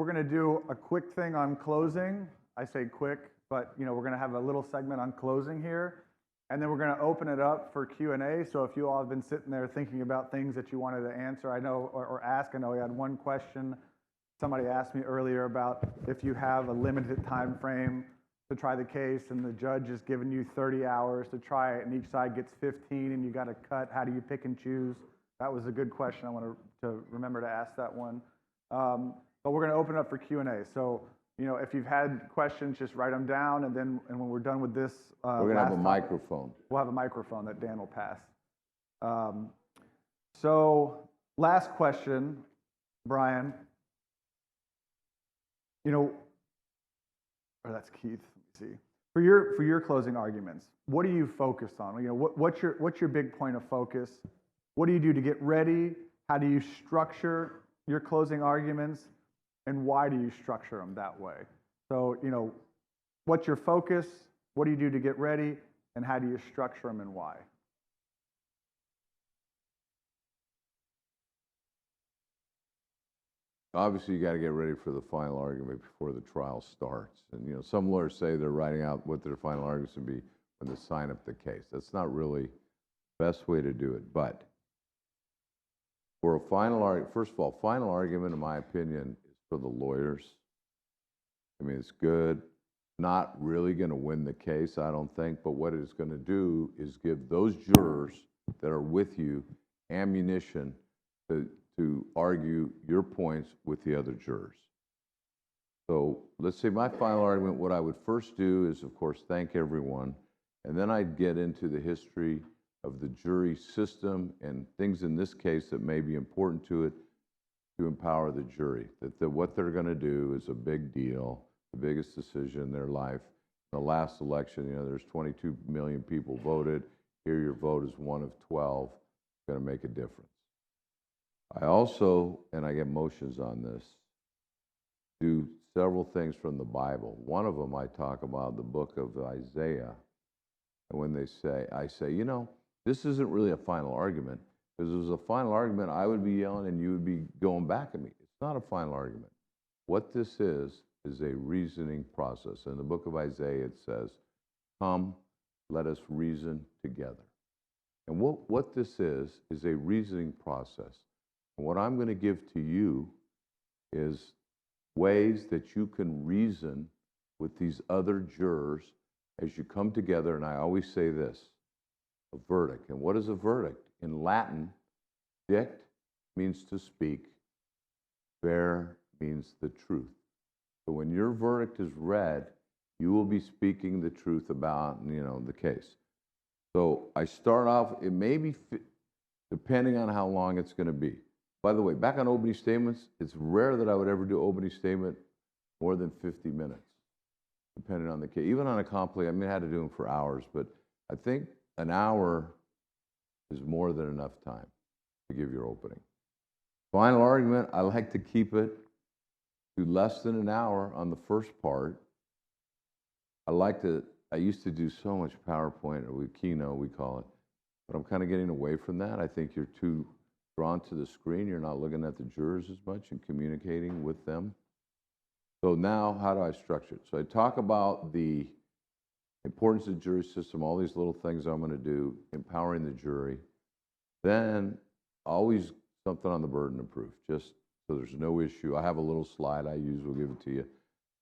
we're going to do a quick thing on closing. I say quick, but we're going to have a little segment on closing here. And then we're going to open it up for Q&A. So if you all have been sitting there thinking about things that you wanted to answer, I know, or ask, I know we had one question. Somebody asked me earlier about if you have a limited time frame to try the case and the judge is giving you 30 hours to try it and each side gets 15 and you got to cut, how do you pick and choose? That was a good question. I want to remember to ask that one. But we're going to open it up for Q&A. So if you've had questions, just write them down, and when we're done with this, we're going to have a microphone. We'll have a microphone that Dan will pass. So last question, Brian. Or that's Keith. Let me see. For your closing arguments, what are you focused on? What's your big point of focus? What do you do to get ready? How do you structure your closing arguments? And why do you structure them that way? So, what's your focus? What do you do to get ready? And how do you structure them and why? Obviously, you got to get ready for the final argument before the trial starts. And, some lawyers say they're writing out what their final arguments will be when they sign up the case. That's not really the best way to do it. But for a final argument, first of all, final argument, in my opinion, for the lawyers. I mean, it's good. Not really going to win the case, I don't think, but what it's going to do is give those jurors that are with you ammunition to argue your points with the other jurors. So let's say my final argument, what I would first do is, of course, thank everyone, and then I'd get into the history of the jury system and things in this case that may be important to it, to empower the jury, that what they're going to do is a big deal, the biggest decision in their life. In the last election, there's 22 million people voted. Here your vote is one of 12, going to make a difference. I also, and I get motions on this, do several things from the Bible. One of them I talk about the book of Isaiah. And when I say, this isn't really a final argument. Because if it was a final argument, I would be yelling and you would be going back at me. It's not a final argument. What this is a reasoning process. In the book of Isaiah, it says, come, let us reason together. And what this is a reasoning process. And what I'm going to give to you is ways that you can reason with these other jurors as you come together. And I always say this, a verdict. And what is a verdict? In Latin, dict means to speak, ver means the truth. So when your verdict is read, you will be speaking the truth about, the case. So I start off, it may be, depending on how long it's going to be. By the way, back on opening statements, it's rare that I would ever do opening statement more than 50 minutes, depending on the case. Even on a complex, I had to do them for hours, but I think an hour is more than enough time to give your opening. Final argument, I like to keep it to less than an hour on the first part. I used to do so much PowerPoint, or Keynote, we call it, but I'm kind of getting away from that. I think you're too drawn to the screen. You're not looking at the jurors as much and communicating with them. So now, how do I structure it? So I talk about the importance of the jury system, all these little things I'm going to do, empowering the jury. Then always something on the burden of proof, just so there's no issue. I have a little slide I use, we'll give it to you.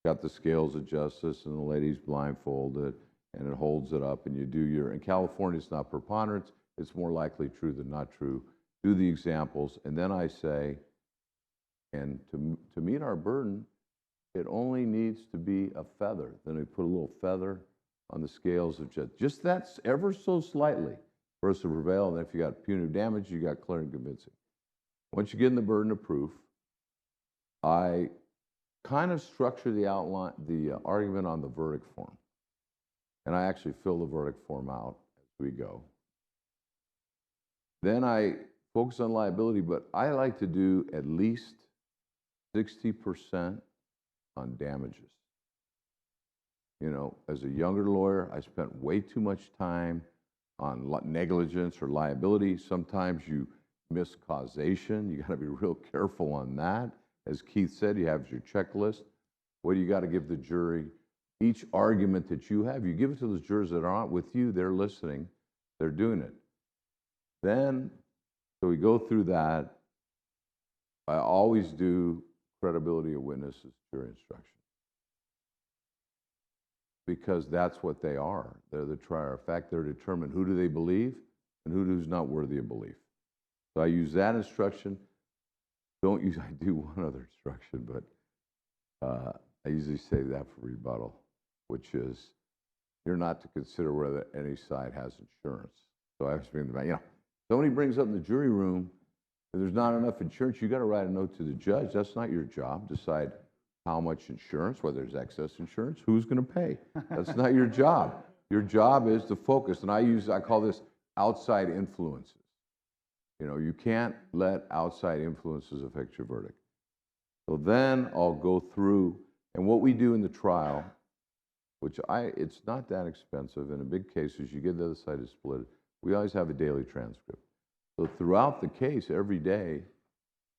Got the scales of justice, and the lady's blindfolded, and it holds it up, and you do in California, it's not preponderance, it's more likely true than not true. Do the examples, and then I say, and to meet our burden, it only needs to be a feather. Then we put a little feather on the scales of justice. Just that's ever so slightly for us to prevail. And if you got punitive damage, you got clear and convincing. Once you get in the burden of proof, I kind of structure the outline, the argument on the verdict form. And I actually fill the verdict form out as we go. Then I focus on liability, but I like to do at least 60% on damages. As a younger lawyer, I spent way too much time on negligence or liability. Sometimes you miss causation. You got to be real careful on that. As Keith said, you have your checklist. What do you got to give the jury? Each argument that you have, you give it to those jurors that aren't with you, they're listening, they're doing it. Then, so we go through that. I always do credibility of witnesses, jury instruction. Because that's what they are. They're the trier of fact. They're determined who do they believe and who's not worthy of belief. So I use that instruction. I do one other instruction, but I usually say that for rebuttal, which is you're not to consider whether any side has insurance. So I was thinking about, somebody brings up in the jury room, if there's not enough insurance, you got to write a note to the judge. That's not your job. Decide how much insurance, whether there's excess insurance, who's going to pay. That's not your job. Your job is to focus. And I call this outside influences. You can't let outside influences affect your verdict. So then I'll go through, and what we do in the trial, which it's not that expensive. In a big cases, you get the other side to split it. We always have a daily transcript. So throughout the case, every day,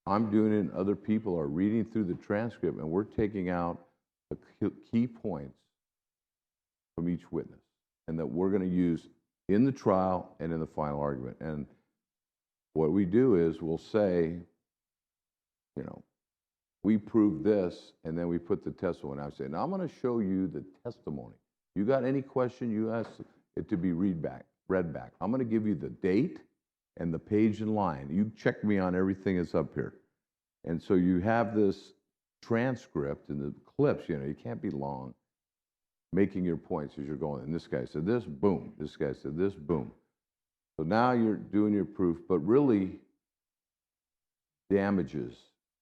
I'm doing it and other people are reading through the transcript and we're taking out the key points from each witness and that we're going to use in the trial and in the final argument. And what we do is we'll say, we proved this, and then we put the testimony. I say, now I'm going to show you the testimony. You got any question, you ask it to be read back. I'm going to give you the date and the page and line. You check me on everything that's up here. And so you have this transcript and the clips, you can't be long, making your points as you're going. And this guy said this, boom. This guy said this, boom. So now you're doing your proof, but really damages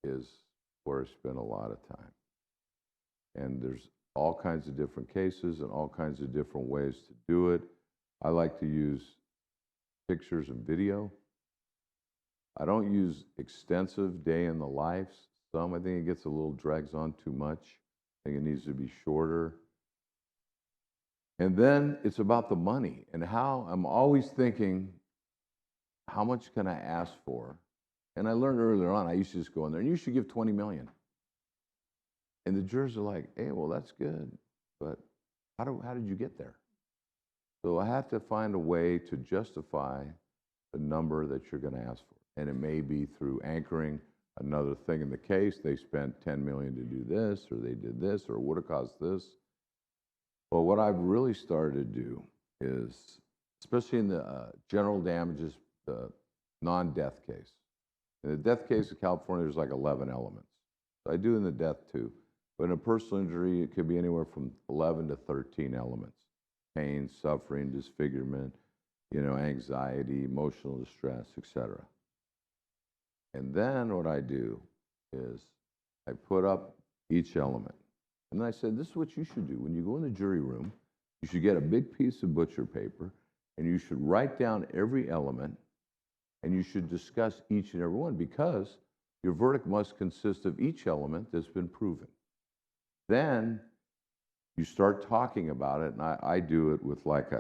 is where I spend a lot of time. And there's all kinds of different cases and all kinds of different ways to do it. I like to use pictures and video. I don't use extensive day in the life. I think it gets a little drags on too much. I think it needs to be shorter. And then it's about the money and how I'm always thinking, how much can I ask for? And I learned earlier on, I used to just go in there and you should give 20 million. And the jurors are like, hey, well, that's good, but how did you get there? So I have to find a way to justify the number that you're going to ask for. And it may be through anchoring another thing in the case. They spent 10 million to do this, or they did this, or it would have cost this. Well, what I've really started to do is, especially in the general damages, the non-death case. In the death case of California, there's like 11 elements. So I do in the death too. But in a personal injury, it could be anywhere from 11 to 13 elements. Pain, suffering, disfigurement, anxiety, emotional distress, etc. And then what I do is I put up each element. And then I said, this is what you should do. When you go in the jury room, you should get a big piece of butcher paper, and you should write down every element, and you should discuss each and every one, because your verdict must consist of each element that's been proven. Then you start talking about it, and I do it with like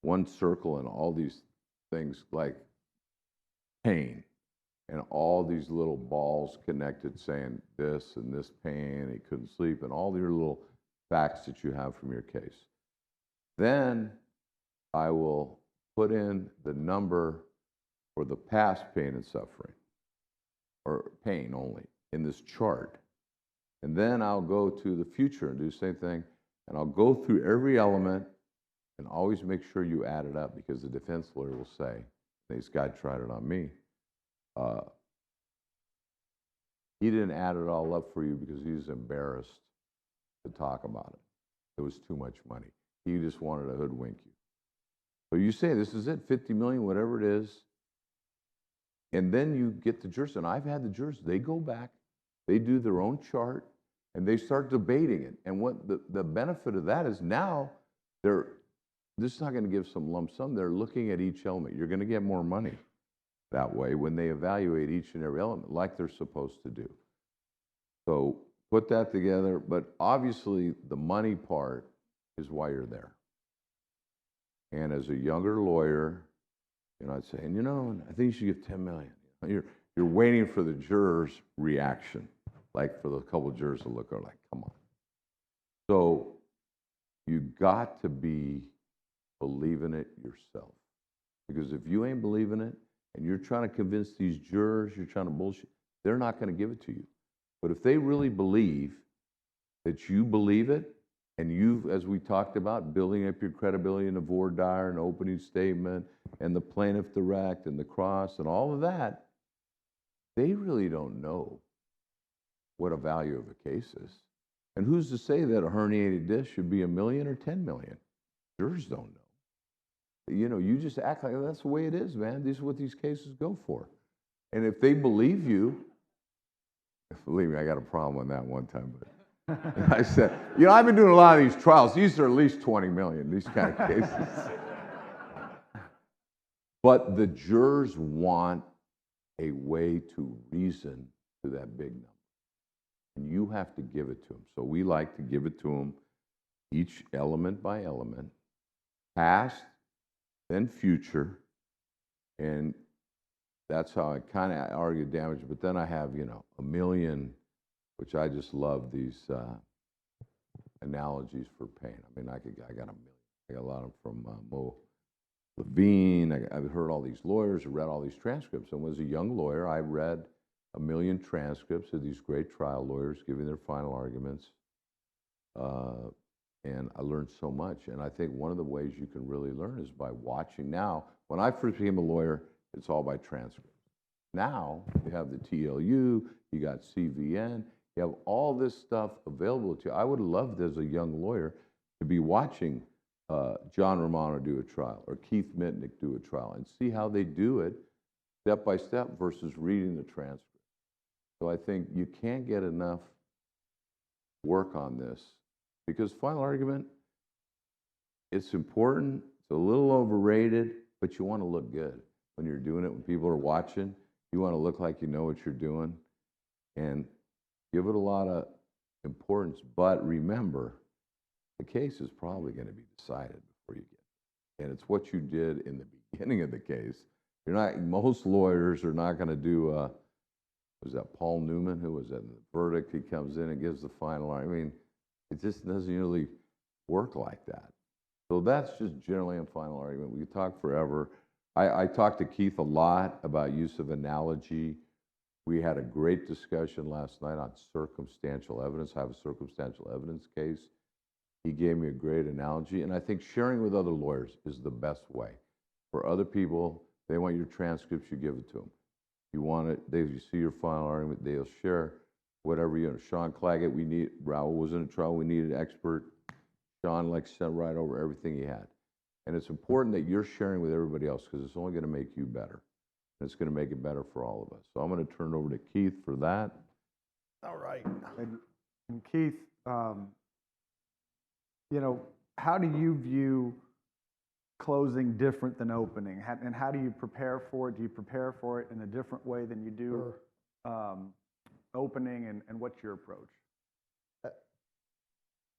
one circle and all these things like pain, and all these little balls connected saying this and this pain, he couldn't sleep, and all your little facts that you have from your case. Then I will put in the number for the past pain and suffering, or pain only, in this chart. And then I'll go to the future and do the same thing, and I'll go through every element and always make sure you add it up, because the defense lawyer will say, this guy tried it on me. He didn't add it all up for you because he was embarrassed to talk about it. It was too much money. He just wanted to hoodwink you. So you say, this is it, 50 million, whatever it is. And then you get the jurors, and I've had the jurors, they go back, they do their own chart, and they start debating it. And what the benefit of that is, now this is not going to give some lump sum. They're looking at each element. You're going to get more money that way when they evaluate each and every element like they're supposed to do. So put that together, but obviously the money part is why you're there. And as a younger lawyer, I'd say, I think you should give 10 million. you're waiting for the jurors' reaction, like for the couple of jurors to look over like, come on. So you got to be believing it yourself. Because if you ain't believing it and you're trying to convince these jurors, you're trying to bullshit, they're not going to give it to you. But if they really believe that you believe it, and you've, as we talked about, building up your credibility in the voir dire and opening statement and the plaintiff direct and the cross and all of that, they really don't know what a value of a case is. And who's to say that a herniated disc should be $1 million or $10 million? Jurors don't know. You know, you just act like that's the way it is, man. This is what these cases go for. And if they believe you, believe me, I got a problem on that one time, but I said, you know, I've been doing a lot of these trials. These are at least 20 million, these kind of cases. But the jurors want a way to reason to that big number. And you have to give it to them. So we like to give it to them each element by element, past, then future. And that's how I kind of argue damage. But then I have, you know, a million, which I just love these analogies for pain. I mean, I got a million. I got a lot of them from Mo Levine. I've heard all these lawyers, read all these transcripts. And as a young lawyer, I read a million transcripts of these great trial lawyers giving their final arguments. And I learned so much. And I think one of the ways you can really learn is by watching. Now, when I first became a lawyer, it's all by transcripts. Now, you have the TLU, you got CVN, you have all this stuff available to you. I would have loved as a young lawyer to be watching John Romano do a trial or Keith Mitnik do a trial and see how they do it step by step versus reading the transcript. So I think you can't get enough work on this because final argument, it's important, it's a little overrated, but you want to look good when you're doing it, when people are watching. You want to look like you know what you're doing and give it a lot of importance. But remember, the case is probably going to be decided before you get there. And it's what you did in the beginning of the case. You're not, most lawyers are not going to do, was that Paul Newman, who was in the verdict? He comes in and gives the final. I mean, it just doesn't really work like that. So that's just generally a final argument. We could talk forever. I talked to Keith a lot about use of analogy. We had a great discussion last night on circumstantial evidence. I have a circumstantial evidence case. He gave me a great analogy, and I think sharing with other lawyers is the best way. For other people, they want your transcripts, you give it to them. You want it, you see your final argument, they'll share whatever you know. Sean Claggett, Raul was in a trial, we needed an expert. Sean sent right over everything he had. And it's important that you're sharing with everybody else because it's only going to make you better. And it's going to make it better for all of us. So I'm going to turn it over to Keith for that. All right. And Keith, you know, how do you view closing different than opening? And how do you prepare for it? Do you prepare for it in a different way than you do opening? And what's your approach?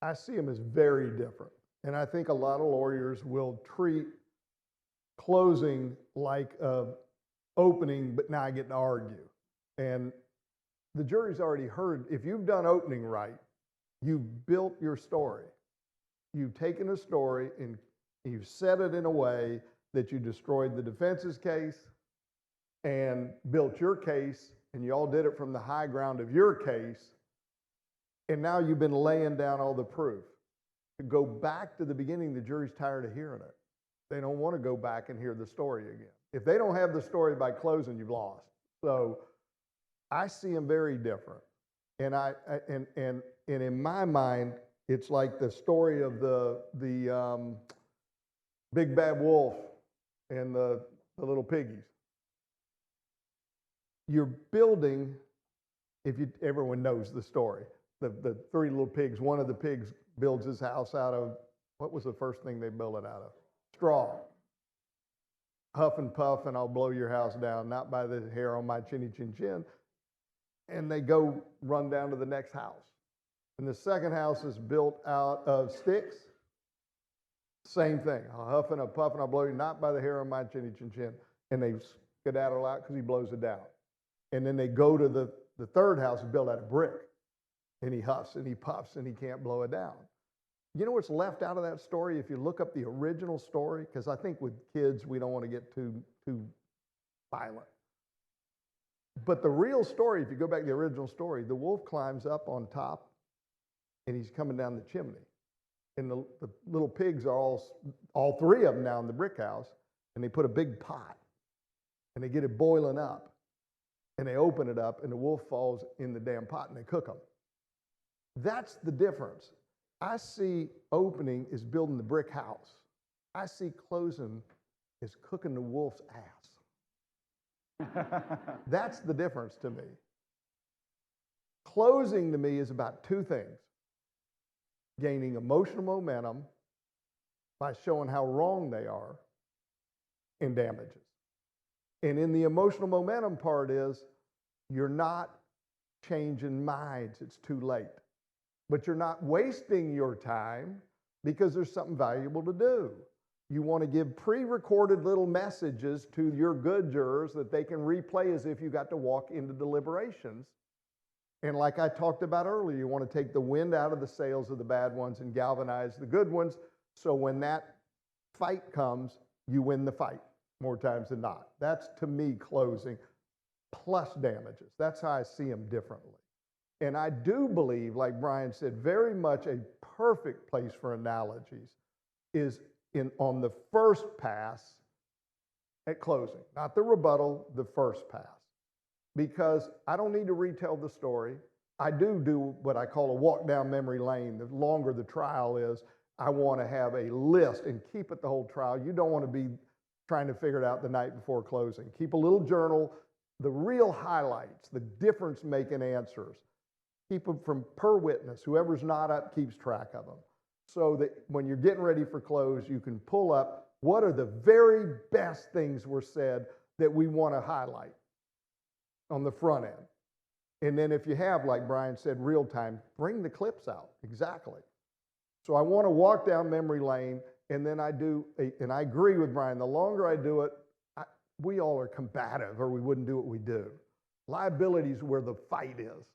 I see them as very different. And I think a lot of lawyers will treat closing like opening, but now I get to argue. And the jury's already heard, if you've done opening right, you've built your story. You've taken a story and you've set it in a way that you destroyed the defense's case and built your case, and you all did it from the high ground of your case, and now you've been laying down all the proof. To go back to the beginning, the jury's tired of hearing it. They don't want to go back and hear the story again. If they don't have the story by closing, you've lost. So I see them very different. And in my mind, it's like the story of the big bad wolf and the little piggies. You're building, everyone knows the story. The three little pigs, one of the pigs builds his house out of, what was the first thing they built it out of? Straw. Huff and puff and I'll blow your house down, not by the hair on my chinny chin chin. And they go run down to the next house. And the second house is built out of sticks. Same thing. I'll huff and I'll puff and I'll blow you, not by the hair on my chinny chin chin. And they skedaddle out because he blows it down. And then they go to the third house and build out of brick. And he huffs and he puffs and he can't blow it down. You know what's left out of that story? If you look up the original story, because I think with kids, we don't want to get too violent. But the real story, if you go back to the original story, the wolf climbs up on top and he's coming down the chimney. And the little pigs are all three of them now in the brick house, and they put a big pot and they get it boiling up and they open it up and the wolf falls in the damn pot and they cook them. That's the difference. I see opening is building the brick house. I see closing is cooking the wolf's ass. That's the difference to me. Closing to me is about two things: gaining emotional momentum by showing how wrong they are, and damages. And in the emotional momentum part is you're not changing minds, it's too late. But you're not wasting your time because there's something valuable to do. You want to give pre-recorded little messages to your good jurors that they can replay as if you got to walk into deliberations. And like I talked about earlier, you want to take the wind out of the sails of the bad ones and galvanize the good ones. So when that fight comes, you win the fight more times than not. That's, to me, closing plus damages. That's how I see them differently. And I do believe, like Brian said, very much a perfect place for analogies is on the first pass at closing, not the rebuttal, the first pass. Because I don't need to retell the story. I do what I call a walk down memory lane. The longer the trial is, I want to have a list and keep it the whole trial. You don't want to be trying to figure it out the night before closing. Keep a little journal, the real highlights, the difference-making answers. Keep them from per witness. Whoever's not up keeps track of them. So that when you're getting ready for close, you can pull up what are the very best things were said that we want to highlight on the front end. And then if you have, like Brian said, real time, bring the clips out. Exactly. So I want to walk down memory lane, and then and I agree with Brian, the longer I do it, we all are combative or we wouldn't do what we do. Liability is where the fight is.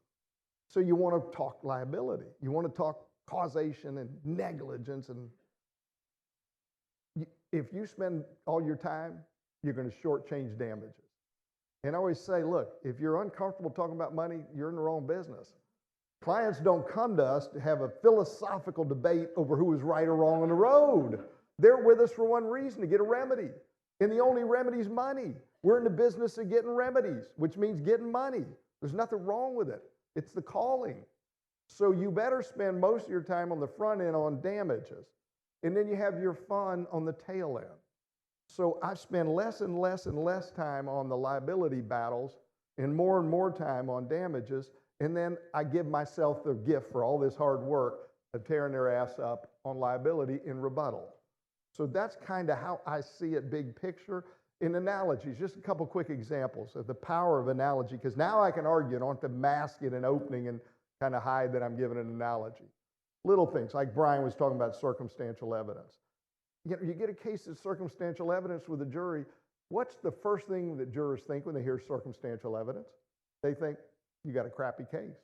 So you want to talk liability. You want to talk causation and negligence. And if you spend all your time, you're going to shortchange damages. And I always say, look, if you're uncomfortable talking about money, you're in the wrong business. Clients don't come to us to have a philosophical debate over who is right or wrong on the road. They're with us for one reason, to get a remedy. And the only remedy is money. We're in the business of getting remedies, which means getting money. There's nothing wrong with it. It's the calling. So you better spend most of your time on the front end on damages. And then you have your fun on the tail end. So I spend less and less and less time on the liability battles and more time on damages. And then I give myself the gift for all this hard work of tearing their ass up on liability in rebuttal. So that's kind of how I see it big picture. In analogies, just a couple quick examples of the power of analogy, because now I can argue. I don't have to mask it in opening and kind of hide that I'm giving an analogy. Little things, like Brian was talking about circumstantial evidence. You get a case of circumstantial evidence with a jury. What's the first thing that jurors think when they hear circumstantial evidence? They think, you got a crappy case.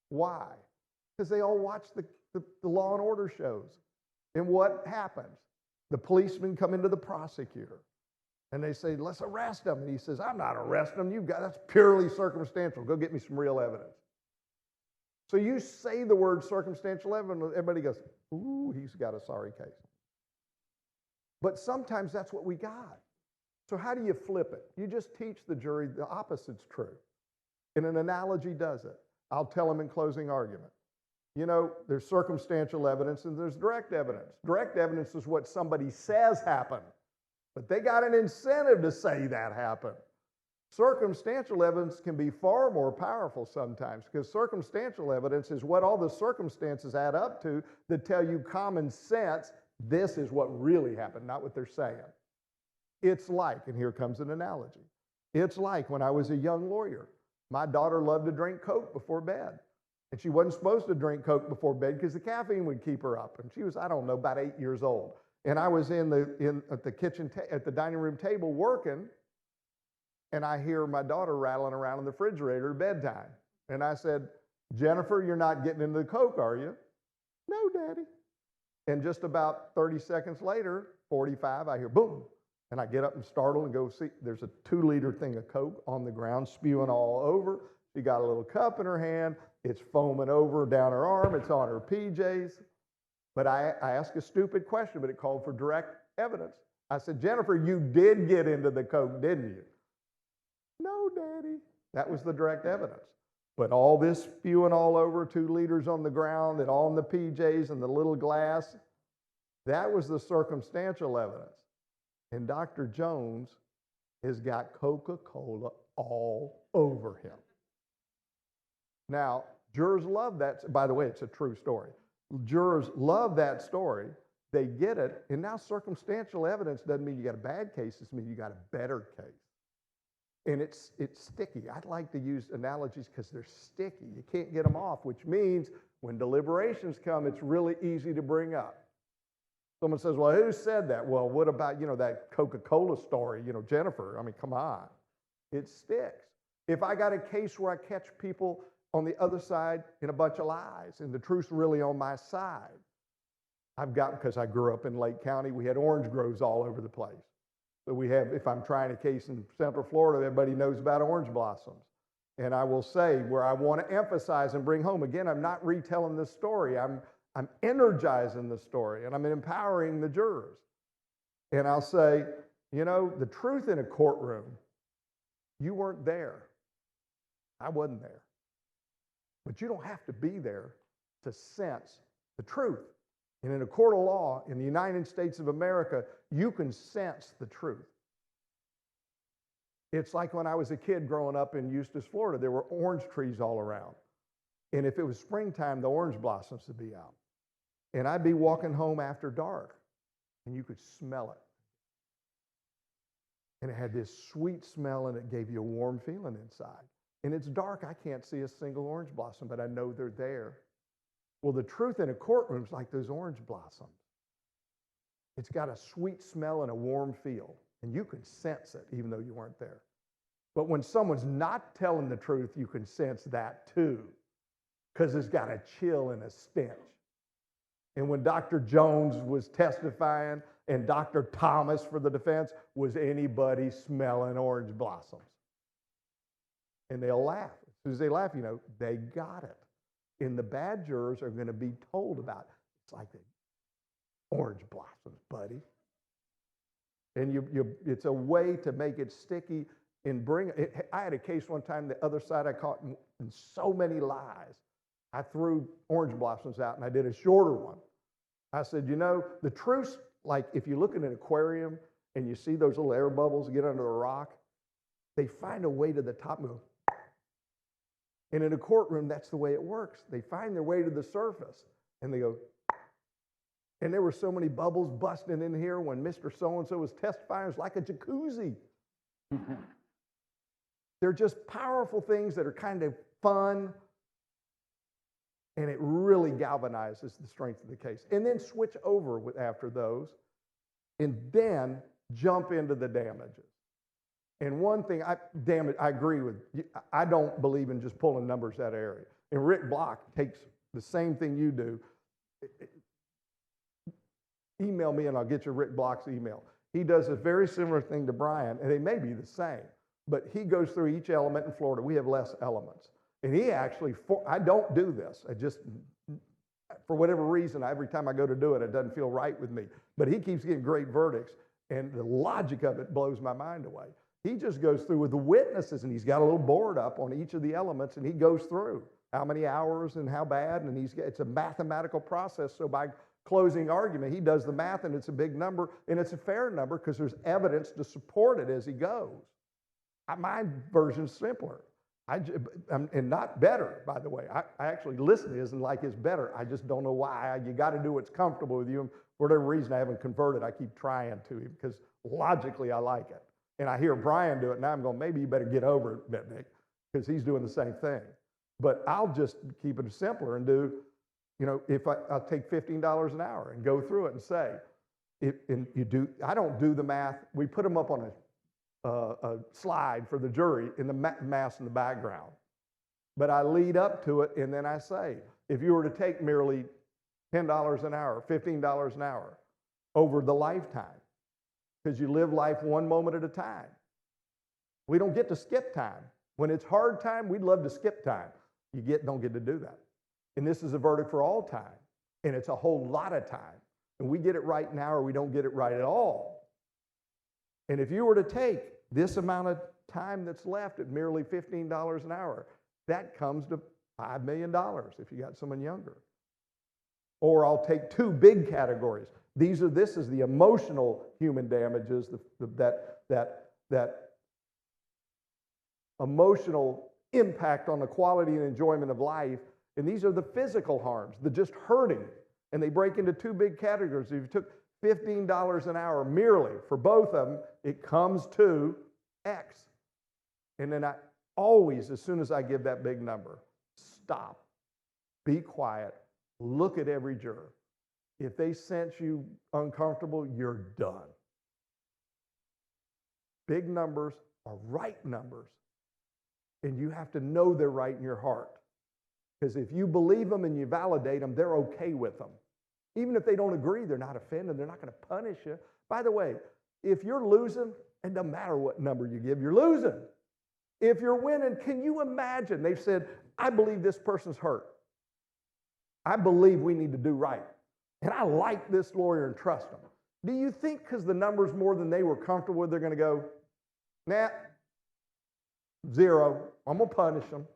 Why? Because they all watch the Law and Order shows. And what happens? The policemen come into the prosecutor and they say, let's arrest him. And he says, I'm not arresting him. That's purely circumstantial. Go get me some real evidence. So you say the word circumstantial evidence, everybody goes, ooh, he's got a sorry case. But sometimes that's what we got. So how do you flip it? You just teach the jury the opposite's true. And an analogy does it. I'll tell them in closing argument. You know, there's circumstantial evidence and there's direct evidence. Direct evidence is what somebody says happened, but they got an incentive to say that happened. Circumstantial evidence can be far more powerful sometimes, because circumstantial evidence is what all the circumstances add up to that tell you common sense, this is what really happened, not what they're saying. It's like, and here comes an analogy, it's like when I was a young lawyer. My daughter loved to drink Coke before bed. And she wasn't supposed to drink Coke before bed because the caffeine would keep her up. And she was, I don't know, about 8 years old. And I was at the dining room table working. and I hear my daughter rattling around in the refrigerator at bedtime. And I said, Jennifer, you're not getting into the Coke, are you? No, Daddy. And just about 30 seconds later, 45, I hear boom. And I get up and startle and go see, there's a 2-liter thing of Coke on the ground spewing all over. She got a little cup in her hand. It's foaming over down her arm. It's on her PJs. But I asked a stupid question, but it called for direct evidence. I said, Jennifer, you did get into the Coke, didn't you? No, Daddy. That was the direct evidence. But all this spewing all over, 2 liters on the ground and all in the PJs and the little glass, that was the circumstantial evidence. And Dr. Jones has got Coca-Cola all over him. Now, jurors love that. By the way, it's a true story. Jurors love that story. They get it. And now circumstantial evidence doesn't mean you got a bad case. It means you got a better case. And it's sticky. I'd like to use analogies because they're sticky. You can't get them off, which means when deliberations come, it's really easy to bring up. Someone says, well, who said that? Well, what about, that Coca-Cola story, Jennifer? I mean, come on. It sticks. If I got a case where I catch people on the other side in a bunch of lies and the truth's really on my side, because I grew up in Lake County, we had orange groves all over the place. So we have, if I'm trying a case in Central Florida, everybody knows about orange blossoms. And I will say where I want to emphasize and bring home, again, I'm not retelling this story. I'm energizing the story and I'm empowering the jurors. And I'll say, the truth in a courtroom, you weren't there. I wasn't there. But you don't have to be there to sense the truth. And in a court of law in the United States of America, you can sense the truth. It's like when I was a kid growing up in Eustis, Florida, there were orange trees all around. And if it was springtime, the orange blossoms would be out. And I'd be walking home after dark, and you could smell it. And it had this sweet smell, and it gave you a warm feeling inside. And it's dark. I can't see a single orange blossom, but I know they're there. Well, the truth in a courtroom is like those orange blossoms. It's got a sweet smell and a warm feel, and you can sense it even though you weren't there. But when someone's not telling the truth, you can sense that too, because it's got a chill and a stench. And when Dr. Jones was testifying and Dr. Thomas for the defense, was anybody smelling orange blossoms? And they'll laugh. As soon as they laugh, they got it. And the bad jurors are going to be told about it. It's like the orange blossoms, buddy. And it's a way to make it sticky and bring it. I had a case one time, the other side I caught in so many lies. I threw orange blossoms out and I did a shorter one. I said, the truth, like if you look in an aquarium and you see those little air bubbles get under a rock, they find a way to the top and go. And in a courtroom, that's the way it works. They find their way to the surface and they go. And there were so many bubbles busting in here when Mr. So-and-so was testifying. It was like a jacuzzi. They're just powerful things that are kind of fun. And it really galvanizes the strength of the case. And then switch over after those and then jump into the damages. And one thing, I agree with you. I don't believe in just pulling numbers out of area. And Rick Block takes the same thing you do. Email me and I'll get you Rick Block's email. He does a very similar thing to Brian, and they may be the same. But he goes through each element in Florida. We have less elements. And he actually, I don't do this. I just, for whatever reason, every time I go to do it, it doesn't feel right with me. But he keeps getting great verdicts, and the logic of it blows my mind away. He just goes through with the witnesses, and he's got a little board up on each of the elements, and he goes through how many hours and how bad, and it's a mathematical process. So by closing argument, he does the math, and it's a big number, and it's a fair number because there's evidence to support it as he goes. My version's simpler. And not better, by the way. I actually listen to his and like his better. I just don't know why. You got to do what's comfortable with you. And for whatever reason, I haven't converted. I keep trying to because logically I like it. And I hear Brian do it, and I'm going, maybe you better get over it, Mitnik, because he's doing the same thing. But I'll just keep it simpler and do, if I'll take $15 an hour and go through it and say, I don't do the math. We put them up on a slide for the jury in the mass in the background. But I lead up to it, and then I say, if you were to take merely $10 an hour, $15 an hour over the lifetime, because you live life one moment at a time. We don't get to skip time. When it's hard time, we'd love to skip time. You don't get to do that. And this is a verdict for all time, and it's a whole lot of time. And we get it right now, or we don't get it right at all. And if you were to take this amount of time that's left at merely $15 an hour, that comes to $5 million if you got someone younger. Or I'll take two big categories. This is the emotional human damages, that emotional impact on the quality and enjoyment of life. And these are the physical harms, the just hurting. And they break into two big categories. If you took $15 an hour merely for both of them, it comes to X. And then I always, as soon as I give that big number, stop, be quiet, look at every juror. If they sense you uncomfortable, you're done. Big numbers are right numbers. And you have to know they're right in your heart. Because if you believe them and you validate them, they're okay with them. Even if they don't agree, they're not offended, they're not going to punish you. By the way, if you're losing, it doesn't matter what number you give, you're losing. If you're winning, can you imagine? They've said, I believe this person's hurt. I believe we need to do right. And I like this lawyer and trust him. Do you think because the number's more than they were comfortable with, they're going to go, nah, 0, I'm going to punish them?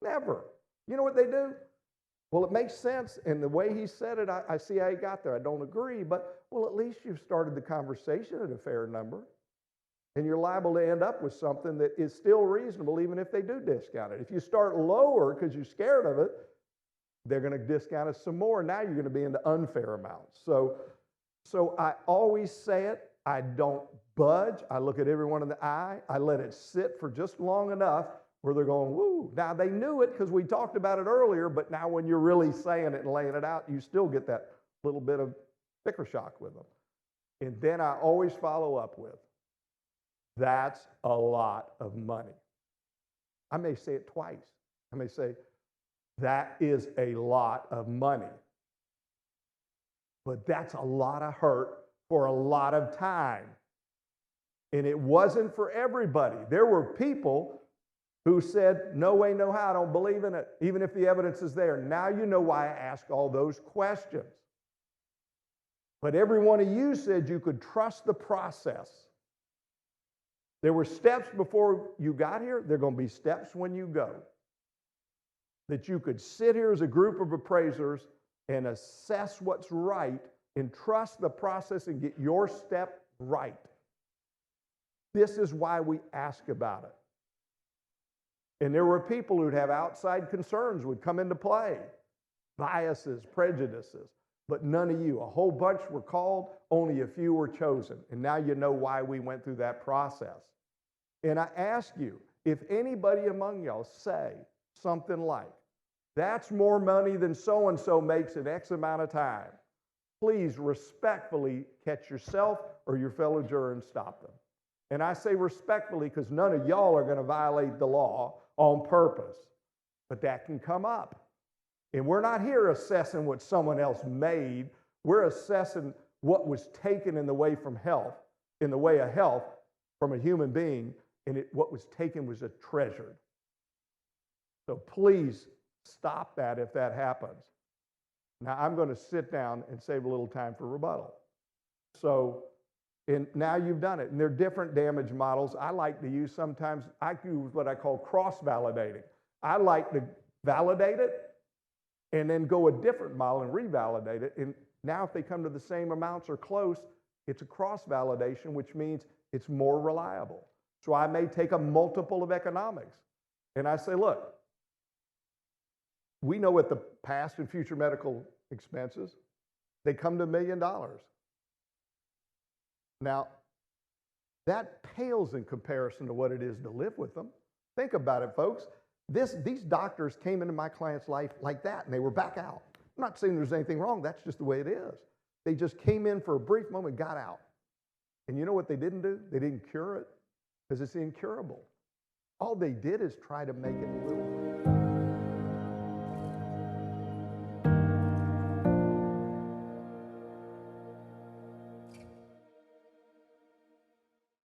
Never. You know what they do? Well, it makes sense, and the way he said it, I see how he got there. I don't agree, but, well, at least you've started the conversation at a fair number, and you're liable to end up with something that is still reasonable, even if they do discount it. If you start lower because you're scared of it, they're going to discount it some more. Now you're going to be into unfair amounts. So I always say it. I don't budge. I look at everyone in the eye. I let it sit for just long enough where they're going, woo. Now, they knew it because we talked about it earlier, but now when you're really saying it and laying it out, you still get that little bit of sticker shock with them. And then I always follow up with, that's a lot of money. I may say it twice. I may say, that is a lot of money. But that's a lot of hurt for a lot of time. And it wasn't for everybody. There were people who said, no way, no how, I don't believe in it, even if the evidence is there. Now you know why I ask all those questions. But every one of you said you could trust the process. There were steps before you got here. There are going to be steps when you go. That you could sit here as a group of appraisers and assess what's right and trust the process and get your step right. This is why we ask about it. And there were people who'd have outside concerns would come into play, biases, prejudices, but none of you. A whole bunch were called, only a few were chosen. And now you know why we went through that process. And I ask you, if anybody among y'all say something like, that's more money than so-and-so makes in X amount of time, please respectfully catch yourself or your fellow juror and stop them. And I say respectfully because none of y'all are going to violate the law on purpose. But that can come up. And we're not here assessing what someone else made. We're assessing what was taken in the way of health from a human being, and what was taken was a treasured. So please stop that if that happens. Now I'm going to sit down and save a little time for rebuttal. So, and now you've done it. And there are different damage models. I like to use sometimes, I use what I call cross-validating. I like to validate it and then go a different model and revalidate it. And now if they come to the same amounts or close, it's a cross-validation, which means it's more reliable. So I may take a multiple of economics. And I say, look, we know what the past and future medical expenses, they come to $1 million. Now, that pales in comparison to what it is to live with them. Think about it, folks. These doctors came into my client's life like that, and they were back out. I'm not saying there's anything wrong. That's just the way it is. They just came in for a brief moment, got out. And you know what they didn't do? They didn't cure it. because it's incurable. All they did is try to make it a little